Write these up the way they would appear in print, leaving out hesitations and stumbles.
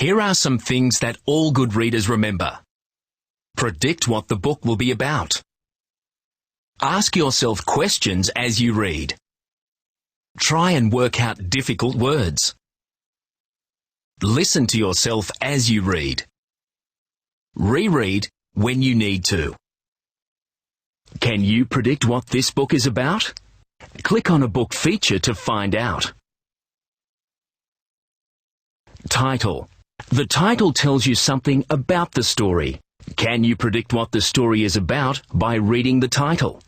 Here are some things that all good readers remember. Predict what the book will be about. Ask yourself questions as you read. Try and work out difficult words. Listen to yourself as you read. Reread when you need to. Can you predict what this book is about? Click on a book feature to find out. Title. The title tells you something about the story. Can you predict what the story is about by reading the title?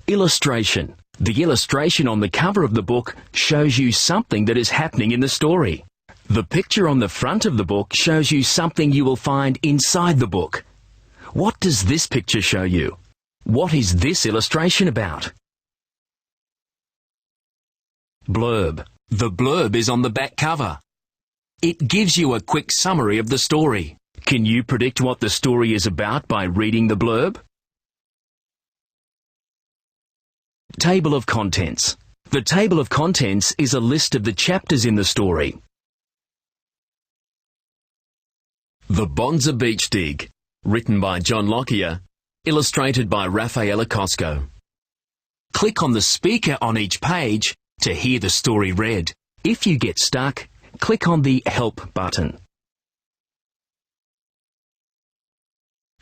Illustration. The illustration on the cover of the book shows you something that is happening in the story. The picture on the front of the book shows you something you will find inside the book. What does this picture show you? What is this illustration about? Blurb. The blurb is on the back cover. It gives you a quick summary of the story. Can you predict what the story is about by reading the blurb? Table of Contents. The table of contents is a list of the chapters in the story. The Bonza Beach Dig, written by John Lockyer, illustrated by Raffaella Cosco. Click on the speaker on each page to hear the story read. If you get stuck, click on the Help button.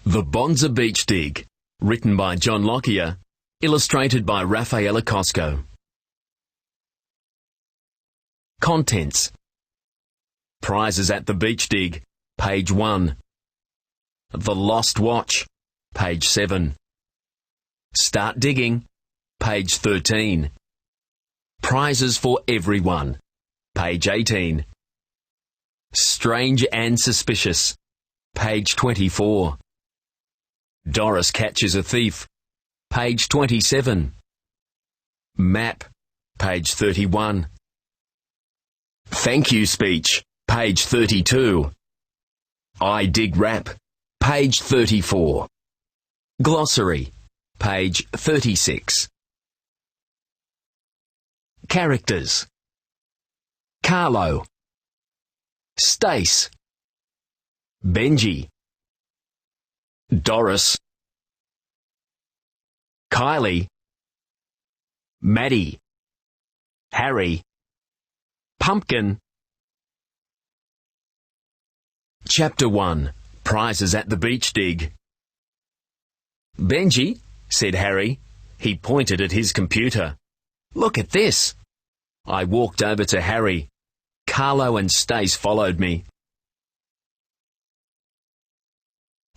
The Bonza Beach Dig, written by John Lockyer, illustrated by Raffaella Cosco. Contents. Prizes at the Beach Dig, page 1. The Lost Watch, page 7. Start Digging, page 13. Prizes for Everyone, page 18. Strange and Suspicious, page 24. Doris Catches a Thief, page 27. Map, page 31. Thank You Speech, page 32. I Dig Rap, page 34. Glossary, page 36. Characters. Carlo, Stace, Benji, Doris, Kylie, Maddie, Harry, Pumpkin. Chapter 1. Prizes at the Beach Dig. Benji, said Harry. He pointed at his computer. Look at this. I walked over to Harry. Carlo and Stace followed me.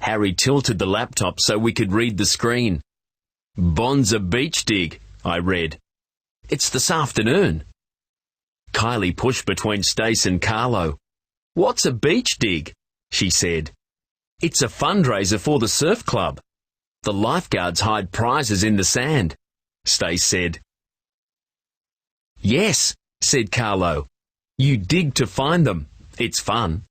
Harry tilted the laptop so we could read the screen. Bonza Beach Dig, I read. It's this afternoon. Kylie pushed between Stace and Carlo. What's a beach dig? She said. It's a fundraiser for the surf club. The lifeguards hide prizes in the sand, Stace said. Yes, said Carlo. You dig to find them. It's fun.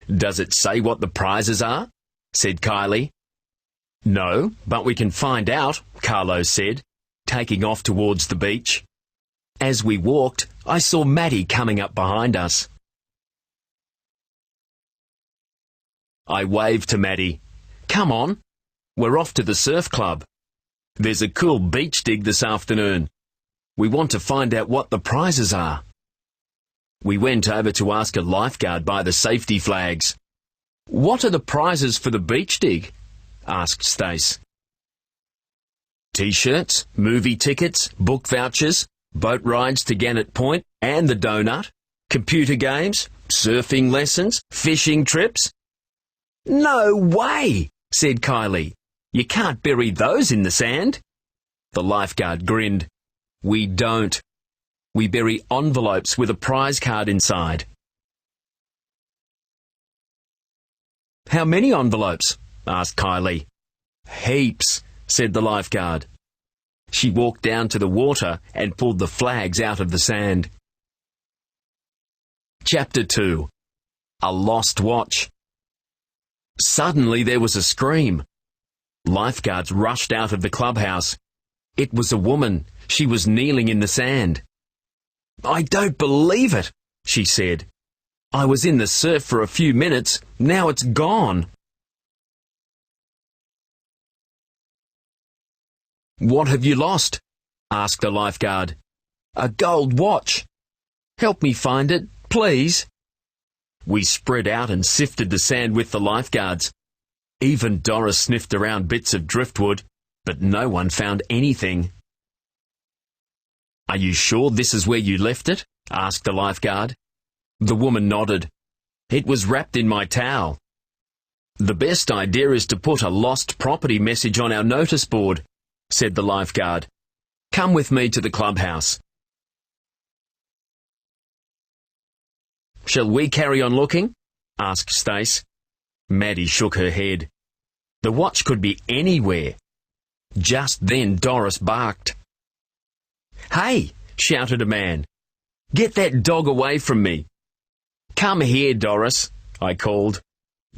Does it say what the prizes are? Said Kylie. No, but we can find out, Carlo said, taking off towards the beach. As we walked, I saw Maddie coming up behind us. I waved to Maddie. Come on, we're off to the surf club. There's a cool beach dig this afternoon. We want to find out what the prizes are. We went over to ask a lifeguard by the safety flags. What are the prizes for the beach dig? Asked Stace. T-shirts, movie tickets, book vouchers, boat rides to Gannett Point and the Donut, computer games, surfing lessons, fishing trips. No way, said Kylie. You can't bury those in the sand. The lifeguard grinned. We don't. We bury envelopes with a prize card inside. How many envelopes? Asked Kylie. Heaps, said the lifeguard. She walked down to the water and pulled the flags out of the sand. Chapter 2. A Lost Watch. Suddenly there was a scream. Lifeguards rushed out of the clubhouse. It was a woman. She was kneeling in the sand. I don't believe it, she said. I was in the surf for a few minutes. Now it's gone. What have you lost? Asked the lifeguard. A gold watch. Help me find it, please. We spread out and sifted the sand with the lifeguards. Even Doris sniffed around bits of driftwood, but no one found anything. Are you sure this is where you left it? Asked the lifeguard. The woman nodded. It was wrapped in my towel. The best idea is to put a lost property message on our notice board, said the lifeguard. Come with me to the clubhouse. Shall we carry on looking? Asked Stace. Maddie shook her head. The watch could be anywhere. Just then Doris barked. Hey, shouted a man. Get that dog away from me. Come here, Doris, I called.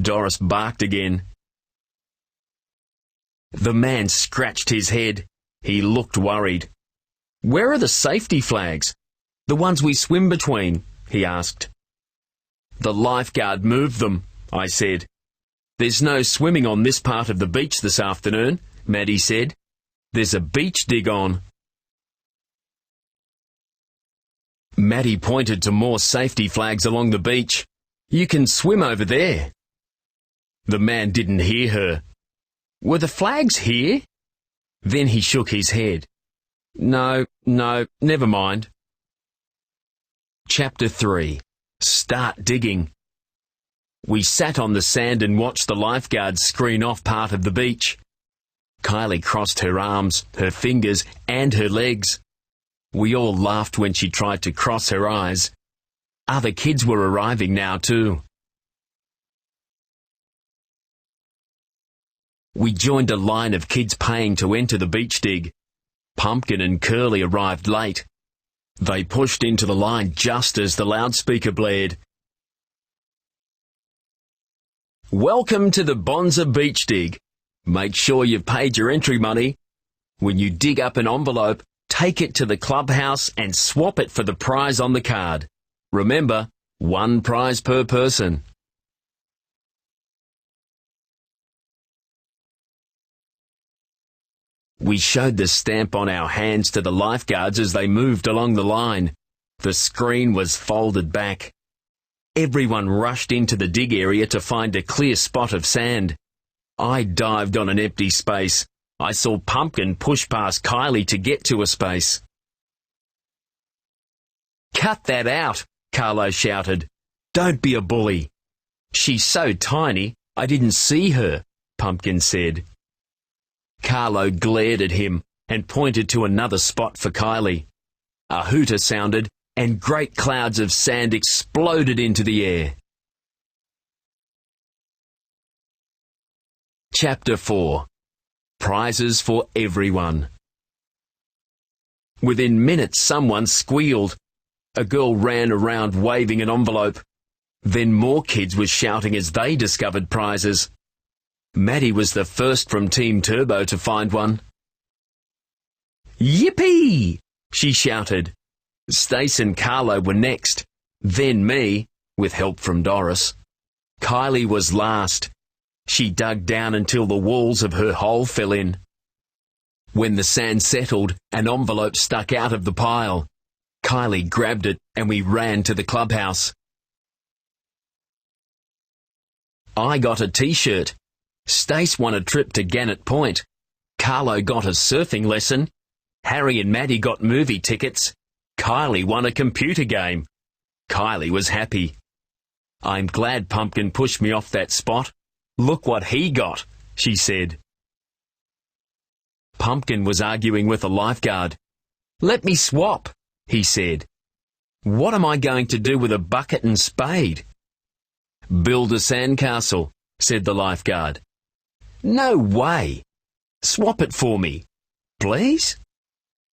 Doris barked again. The man scratched his head. He looked worried. Where are the safety flags? The ones we swim between? He asked. The lifeguard moved them, I said. There's no swimming on this part of the beach this afternoon, Maddie said. There's a beach dig on. Maddie pointed to more safety flags along the beach. You can swim over there. The man didn't hear her. Were the flags here? Then he shook his head. No, never mind. Chapter 3. Start digging. We sat on the sand and watched the lifeguards screen off part of the beach. Kylie crossed her arms, her fingers, and her legs. We all laughed when she tried to cross her eyes. Other kids were arriving now too. We joined a line of kids paying to enter the beach dig. Pumpkin and Curly arrived late. They pushed into the line just as the loudspeaker blared. Welcome to the Bonza Beach Dig. Make sure you've paid your entry money. When you dig up an envelope, take it to the clubhouse and swap it for the prize on the card. Remember, 1 prize per person. We showed the stamp on our hands to the lifeguards as they moved along the line. The screen was folded back. Everyone rushed into the dig area to find a clear spot of sand. I dived on an empty space. I saw Pumpkin push past Kylie to get to a space. Cut that out, Carlo shouted. Don't be a bully. She's so tiny, I didn't see her, Pumpkin said. Carlo glared at him and pointed to another spot for Kylie. A hooter sounded, and great clouds of sand exploded into the air. Chapter 4. Prizes for everyone. Within minutes someone squealed. A girl ran around waving an envelope. Then more kids were shouting as they discovered prizes. Maddie was the first from Team Turbo to find one. Yippee! She shouted. Stace and Carlo were next, then me, with help from Doris. Kylie was last. She dug down until the walls of her hole fell in. When the sand settled, an envelope stuck out of the pile. Kylie grabbed it and we ran to the clubhouse. I got a t-shirt. Stace won a trip to Gannett Point. Carlo got a surfing lesson. Harry and Maddie got movie tickets. Kylie won a computer game. Kylie was happy. I'm glad Pumpkin pushed me off that spot. Look what he got, she said. Pumpkin was arguing with a lifeguard. Let me swap, he said. What am I going to do with a bucket and spade? Build a sandcastle, said the lifeguard. No way. Swap it for me, please?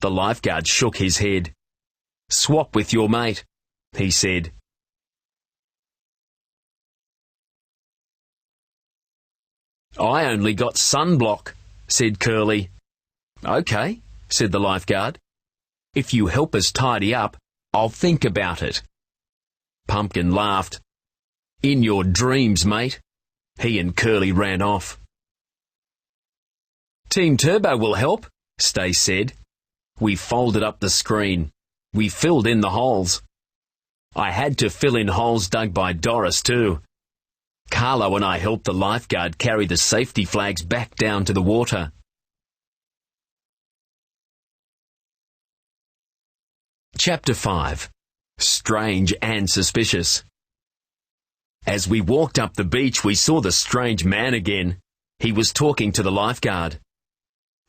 The lifeguard shook his head. Swap with your mate, he said. I only got sunblock, said Curly. Okay, said the lifeguard. If you help us tidy up, I'll think about it. Pumpkin laughed. In your dreams, mate. He and Curly ran off. Team Turbo will help, Stace said. We folded up the screen. We filled in the holes. I had to fill in holes dug by Doris too. Carlo and I helped the lifeguard carry the safety flags back down to the water. Chapter 5. Strange and Suspicious. As we walked up the beach, we saw the strange man again. He was talking to the lifeguard.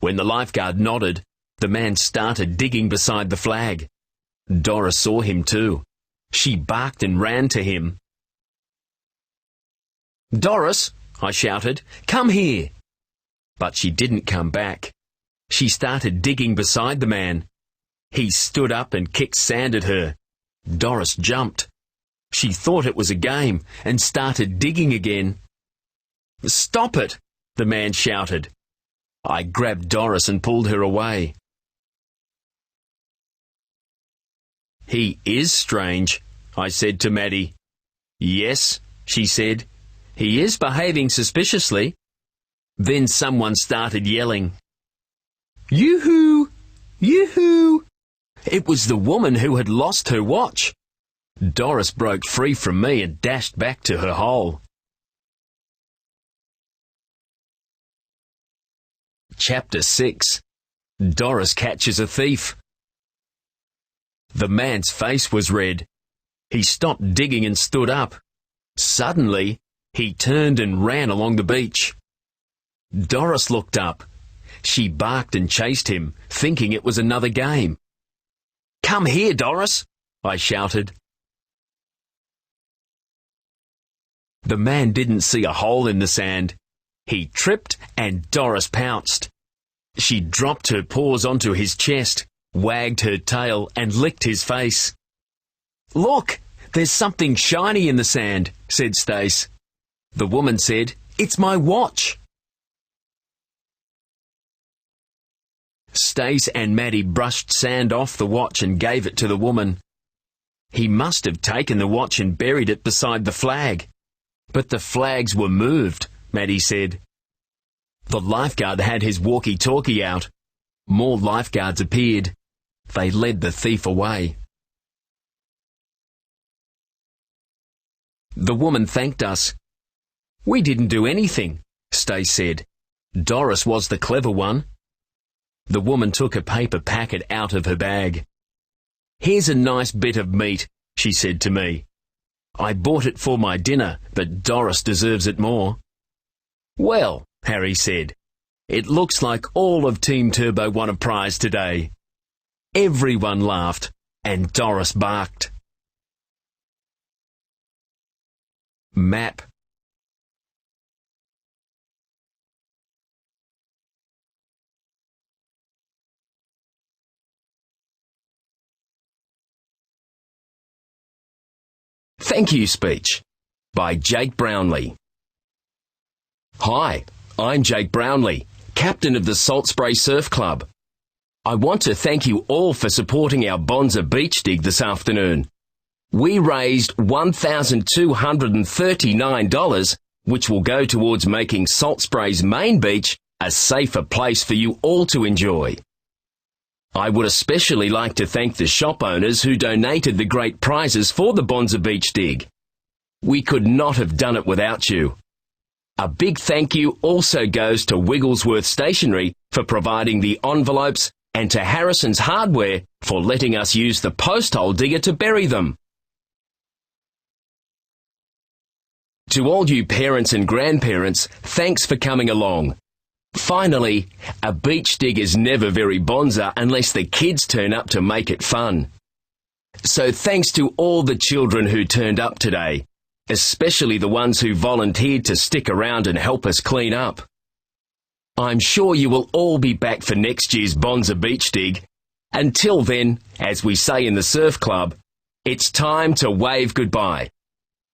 When the lifeguard nodded, the man started digging beside the flag. Doris saw him too. She barked and ran to him. Doris, I shouted, come here. But she didn't come back. She started digging beside the man. He stood up and kicked sand at her. Doris jumped. She thought it was a game and started digging again. Stop it, the man shouted. I grabbed Doris and pulled her away. He is strange, I said to Maddie. Yes, she said. He is behaving suspiciously. Then someone started yelling. Yoo-hoo! Yoo-hoo! It was the woman who had lost her watch. Doris broke free from me and dashed back to her hole. Chapter 6. Doris catches a thief. The man's face was red. He stopped digging and stood up. Suddenly, he turned and ran along the beach. Doris looked up. She barked and chased him, thinking it was another game. Come here, Doris, I shouted. The man didn't see a hole in the sand. He tripped and Doris pounced. She dropped her paws onto his chest, wagged her tail and licked his face. Look, there's something shiny in the sand, said Stace. The woman said, it's my watch. Stace and Maddie brushed sand off the watch and gave it to the woman. He must have taken the watch and buried it beside the flag. But the flags were moved, Maddie said. The lifeguard had his walkie-talkie out. More lifeguards appeared. They led the thief away. The woman thanked us. We didn't do anything, Stace said. Doris was the clever one. The woman took a paper packet out of her bag. Here's a nice bit of meat, she said to me. I bought it for my dinner, but Doris deserves it more. Well, Harry said, it looks like all of Team Turbo won a prize today. Everyone laughed, and Doris barked. Map. Thank you speech by Jake Brownlee. Hi, I'm Jake Brownlee, captain of the Salt Spray Surf Club. I want to thank you all for supporting our Bonza Beach Dig this afternoon. We raised $1,239, which will go towards making Salt Spray's main beach a safer place for you all to enjoy. I would especially like to thank the shop owners who donated the great prizes for the Bonza Beach Dig. We could not have done it without you. A big thank you also goes to Wigglesworth Stationery for providing the envelopes and to Harrison's Hardware for letting us use the post hole digger to bury them. To all you parents and grandparents, thanks for coming along. Finally, a beach dig is never very bonza unless the kids turn up to make it fun. So thanks to all the children who turned up today, especially the ones who volunteered to stick around and help us clean up. I'm sure you will all be back for next year's Bonza Beach Dig. Until then, as we say in the Surf Club, it's time to wave goodbye.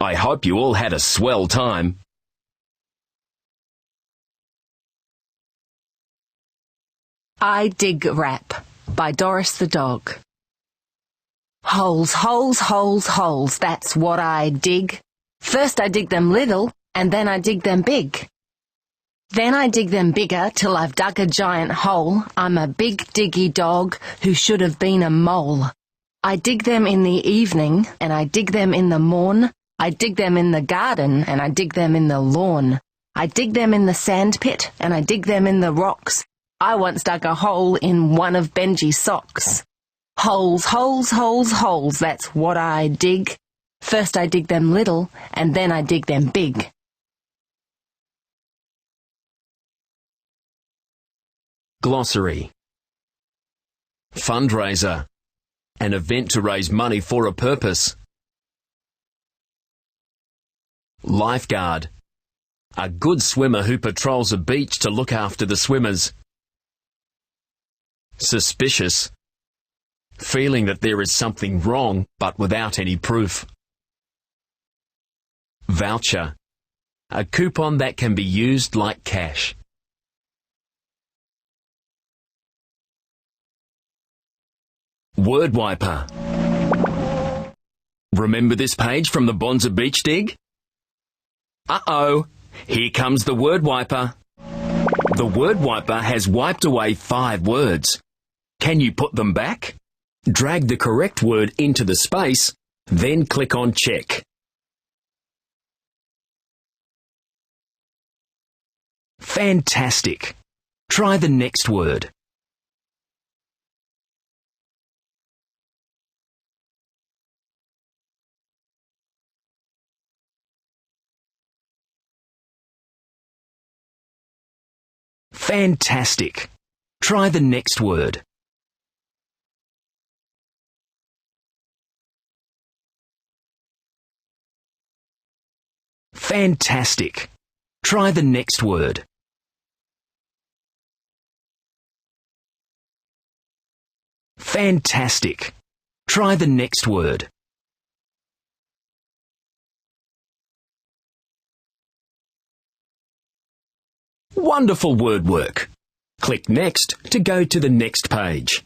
I hope you all had a swell time. I Dig Rap by Doris the Dog. Holes, holes, holes, holes, that's what I dig. First I dig them little, and then I dig them big. Then I dig them bigger till I've dug a giant hole. I'm a big diggy dog who should have been a mole. I dig them in the evening, and I dig them in the morn. I dig them in the garden, and I dig them in the lawn. I dig them in the sand pit, and I dig them in the rocks. I once dug a hole in one of Benji's socks. Holes, holes, holes, holes, that's what I dig. First I dig them little, and then I dig them big. Glossary. Fundraiser. An event to raise money for a purpose. Lifeguard. A good swimmer who patrols a beach to look after the swimmers. Suspicious. Feeling that there is something wrong, but without any proof. Voucher. A coupon that can be used like cash. Word wiper. Remember this page from the Bonza Beach Dig? Uh-oh, here comes the word wiper. The word wiper has wiped away 5 words. Can you put them back? Drag the correct word into the space, then click on Check. Fantastic! Try the next word. Fantastic! Try the next word. Fantastic! Try the next word. Fantastic! Try the next word. Wonderful word work! Click Next to go to the next page.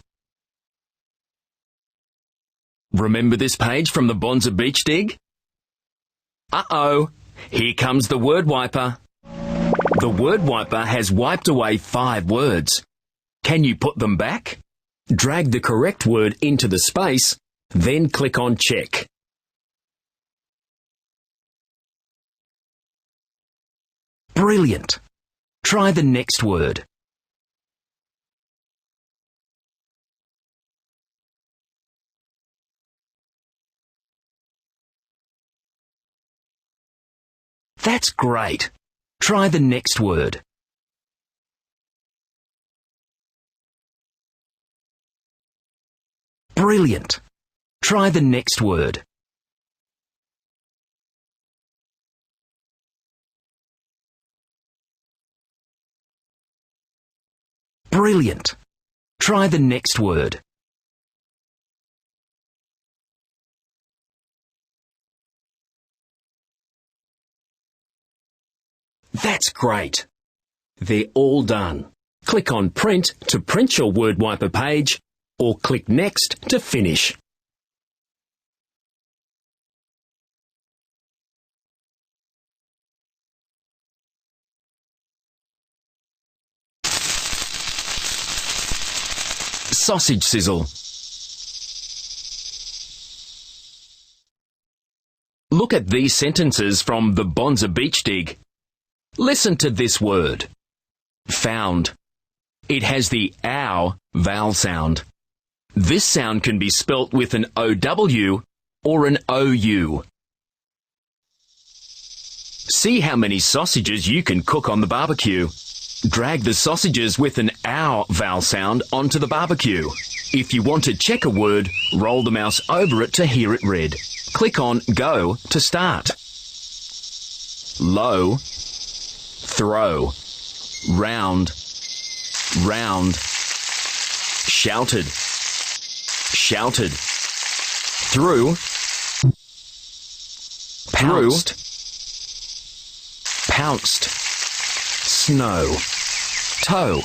Remember this page from the Bonza Beach Dig? Uh-oh, here comes the word wiper. The word wiper has wiped away 5 words. Can you put them back? Drag the correct word into the space, then click on Check. Brilliant! Try the next word. That's great! Try the next word. Brilliant! Try the next word. Brilliant! Try the next word. That's great! They're all done. Click on Print to print your word wiper page, or click Next to finish. Sausage sizzle. Look at these sentences from the Bonza Beach Dig. Listen to this word. Found. It has the ow vowel sound. This sound can be spelt with an OW or an OU. See how many sausages you can cook on the barbecue. Drag the sausages with an ow vowel sound onto the barbecue. If you want to check a word, roll the mouse over it to hear it read. Click on Go to start. Low, throw, round, round, shouted, shouted, through, pounced, pounced, snow, toe,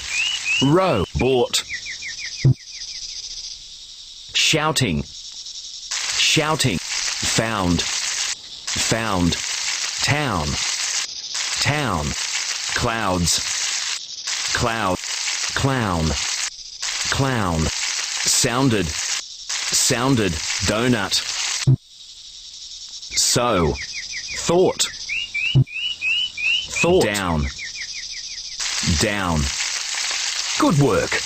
row, bought, shouting, shouting, found, found, town, town, clouds, cloud, clown, clown, sounded, sounded, donut, so, thought, thought, down, down. Good work.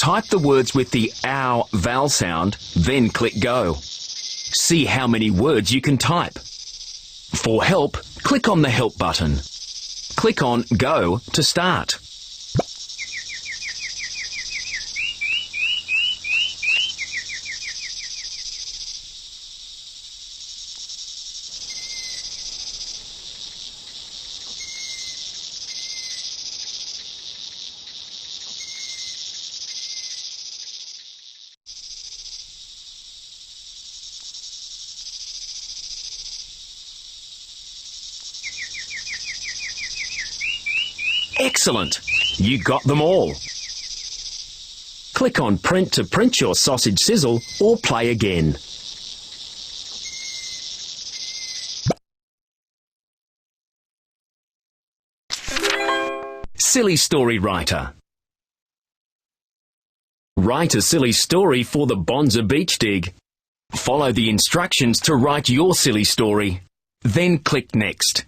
Type the words with the ow vowel sound, then click go. See how many words you can type. For help, click on the help button. Click on go to start. Excellent! You got them all. Click on print to print your sausage sizzle or play again. Silly Story Writer. Write a silly story for the Bonza Beach Dig. Follow the instructions to write your silly story. Then click Next.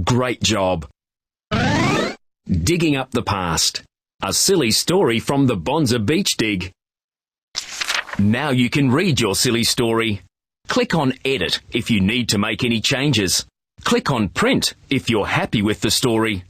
Great job! Digging up the past. A silly story from the Bonza Beach Dig. Now you can read your silly story. Click on Edit if you need to make any changes. Click on Print if you're happy with the story.